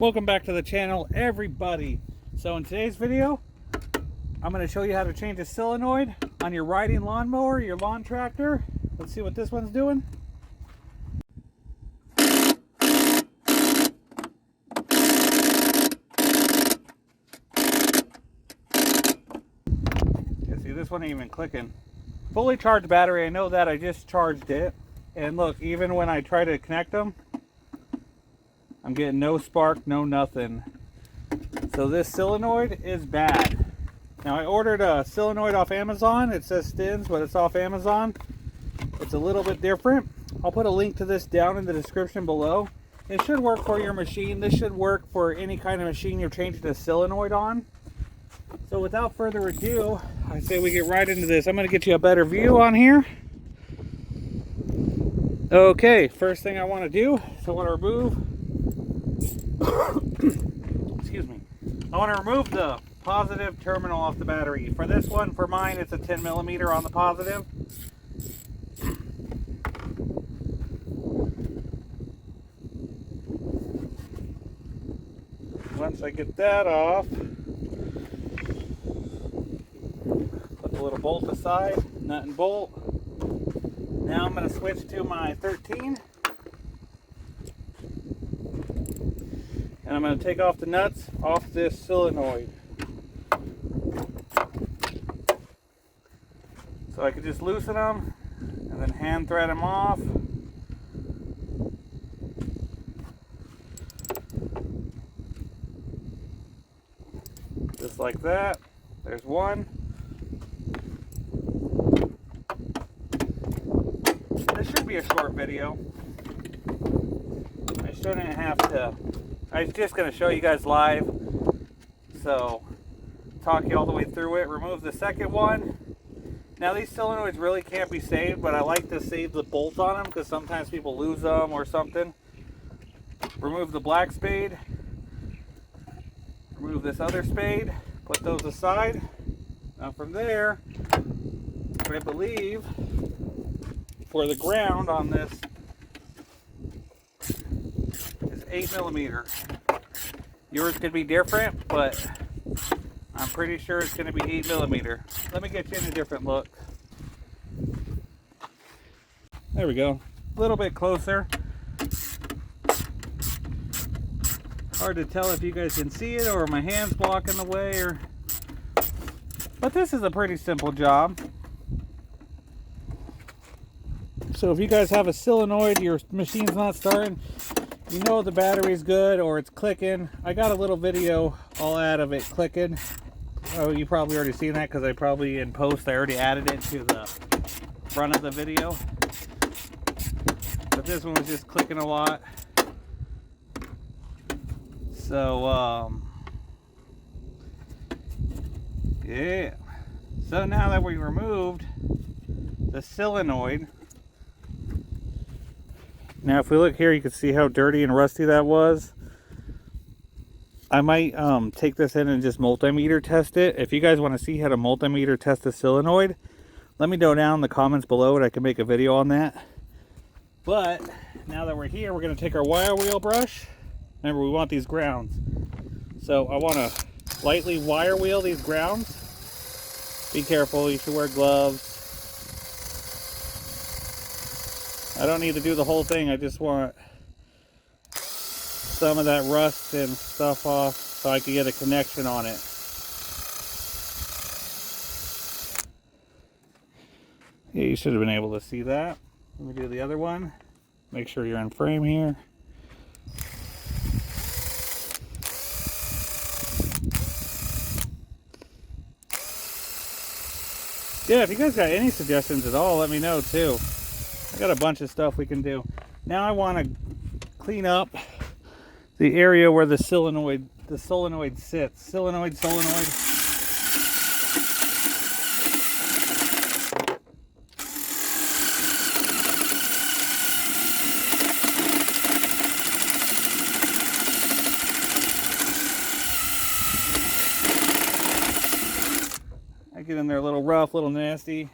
Welcome back to the channel, everybody. So in today's video, I'm going to show you how to change a solenoid on your riding lawnmower, your lawn tractor. Let's see what this one's doing. You see, this one ain't even clicking. Fully charged battery, I know that, I just charged it. And look, even when I try to connect them, I'm getting no spark, no nothing. So this solenoid is bad. Now I ordered a solenoid off Amazon. It says Stins, but it's off Amazon. It's a little bit different. I'll put a link to this down in the description below. It should work for your machine. This should work for any kind of machine you're changing a solenoid on. So without further ado, I say we get right into this. I'm going to get you a better view on here. Okay, first thing I want to do is I want to remove excuse me. I want to remove the positive terminal off the battery. For this one, for mine, it's a 10 millimeter on the positive. Once I get that off, put the little bolt aside, nut and bolt. Now I'm going to switch to my 13. And I'm going to take off the nuts off this solenoid. So I could just loosen them and then hand thread them off. Just like that. There's one. This should be a short video. I shouldn't have to. I was just going to show you guys live, so talk you all the way through it. Remove the second one. Now these solenoids really can't be saved, but I like to save the bolts on them because sometimes people lose them or something. Remove the black spade. Remove this other spade. Put those aside. Now from there, I believe for the ground on this, 8 millimeter. Yours could be different, but I'm pretty sure it's going to be 8 millimeter. Let me get you in a different look. There we go. A little bit closer. Hard to tell if you guys can see it or my hand's blocking the way, or. But this is a pretty simple job. So if you guys have a solenoid, your machine's not starting, you know the battery's good or it's clicking. I got a little video I'll add of it clicking. Oh, you probably already seen that because I probably in post I already added it to the front of the video. But this one was just clicking a lot. So yeah. So now that we removed the solenoid, now if we look here, you can see how dirty and rusty that was. I might take this in and just multimeter test it. If you guys want to see how to multimeter test a solenoid, let me know down in the comments below and I can make a video on that. But now that we're here, we're going to take our wire wheel brush. Remember, we want these grounds. So I want to lightly wire wheel these grounds. Be careful, you should wear gloves. I don't need to do the whole thing, I just want some of that rust and stuff off so I can get a connection on it. Yeah, you should have been able to see that. Let me do the other one. Make sure you're in frame here. Yeah, if you guys got any suggestions at all, let me know too. I got a bunch of stuff we can do. Now I want to clean up the area where the solenoid sits. Solenoid. I get in there a little rough, a little nasty.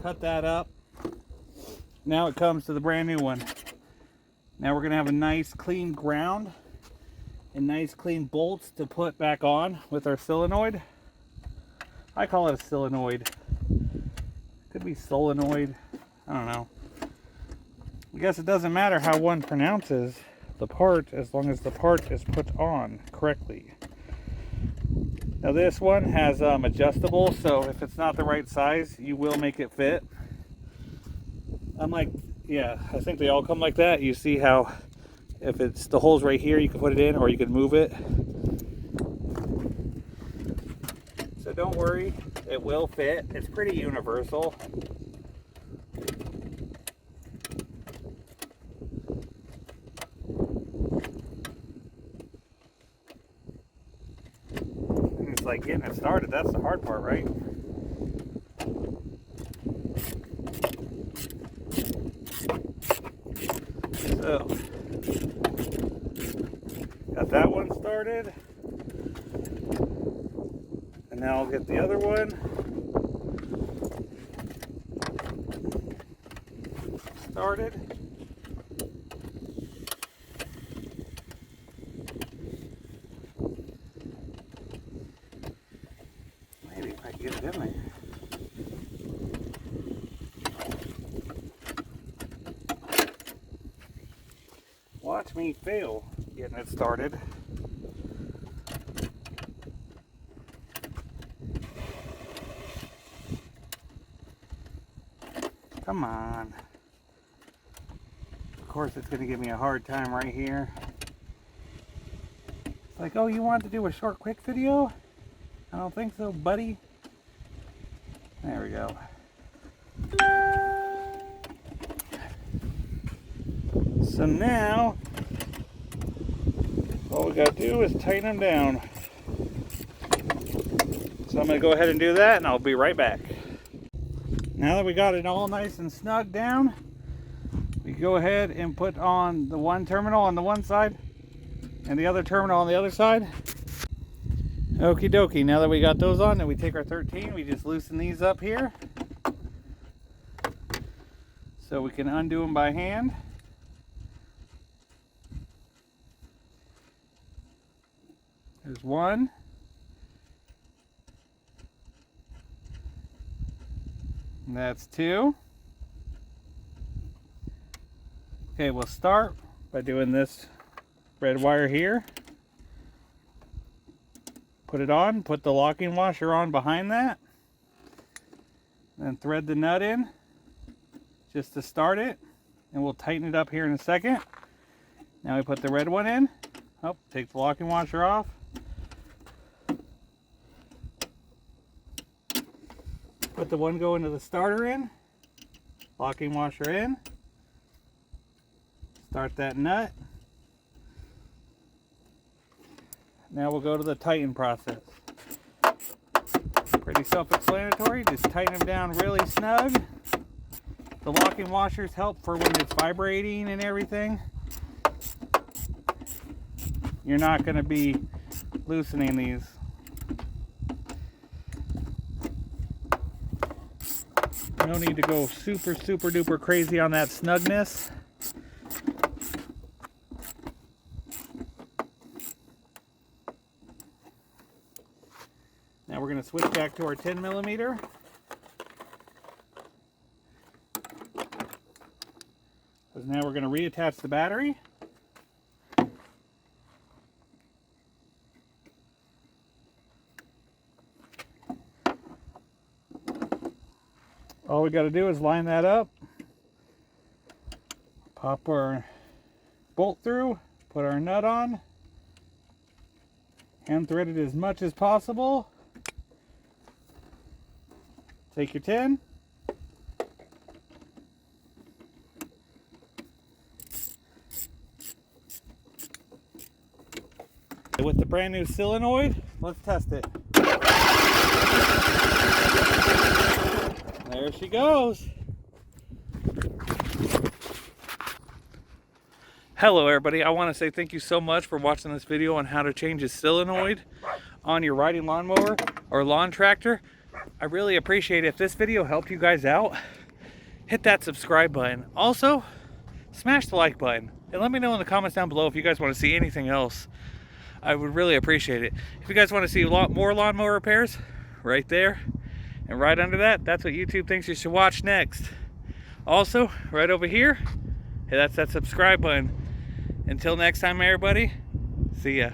Cut that up. Now it comes to the brand new one. Now we're going to have a nice clean ground. and nice clean bolts to put back on with our solenoid. I call it a solenoid. Could be solenoid. I don't know. I guess it doesn't matter how one pronounces the part as long as the part is put on correctly. Now this one has adjustable, so if it's not the right size, you will make it fit. Unlike, yeah, I think they all come like that. You see how if it's the holes right here, you can put it in or you can move it. So don't worry, it will fit. It's pretty universal. And it's like getting it started, that's the hard part, right? So, got that one started. And now I'll get the other one started. Maybe if I can get it in there. Watch me fail getting it started. Come on. Of course it's going to give me a hard time right here. It's like, oh, you wanted to do a short, quick video? I don't think so, buddy. There we go. So now, all we got to do is tighten them down. So I'm going to go ahead and do that, and I'll be right back. Now that we got it all nice and snug down, we go ahead and put on the one terminal on the one side and the other terminal on the other side. Okie dokie, now that we got those on, then we take our 13, we just loosen these up here so we can undo them by hand. There's one. And that's two. Okay, we'll start by doing this red wire here. Put it on, put the locking washer on behind that. Then thread the nut in just to start it. And we'll tighten it up here in a second. Now we put the red one in. Oh, take the locking washer off. Put the one going to the starter in. Locking washer in. Start that nut. Now we'll go to the tighten process. Pretty self-explanatory. Just tighten them down really snug. The locking washers help for when it's vibrating and everything. You're not going to be loosening these. No need to go super duper crazy on that snugness. Now we're going to switch back to our 10mm. Because now we're going to reattach the battery. All we got to do is line that up, pop our bolt through, put our nut on, hand thread it as much as possible. Take your 10. With the brand new solenoid, let's test it. There she goes. Hello everybody, I want to say thank you so much for watching this video on how to change a solenoid on your riding lawnmower or lawn tractor. I really appreciate it. If this video helped you guys out, hit that subscribe button. Also, smash the like button and let me know in the comments down below if you guys want to see anything else I would really appreciate it. If you guys want to see a lot more lawnmower repairs, right there and right under that, that's what YouTube thinks you should watch next. Also, right over here, hey, that's that subscribe button. Until next time, everybody, see ya.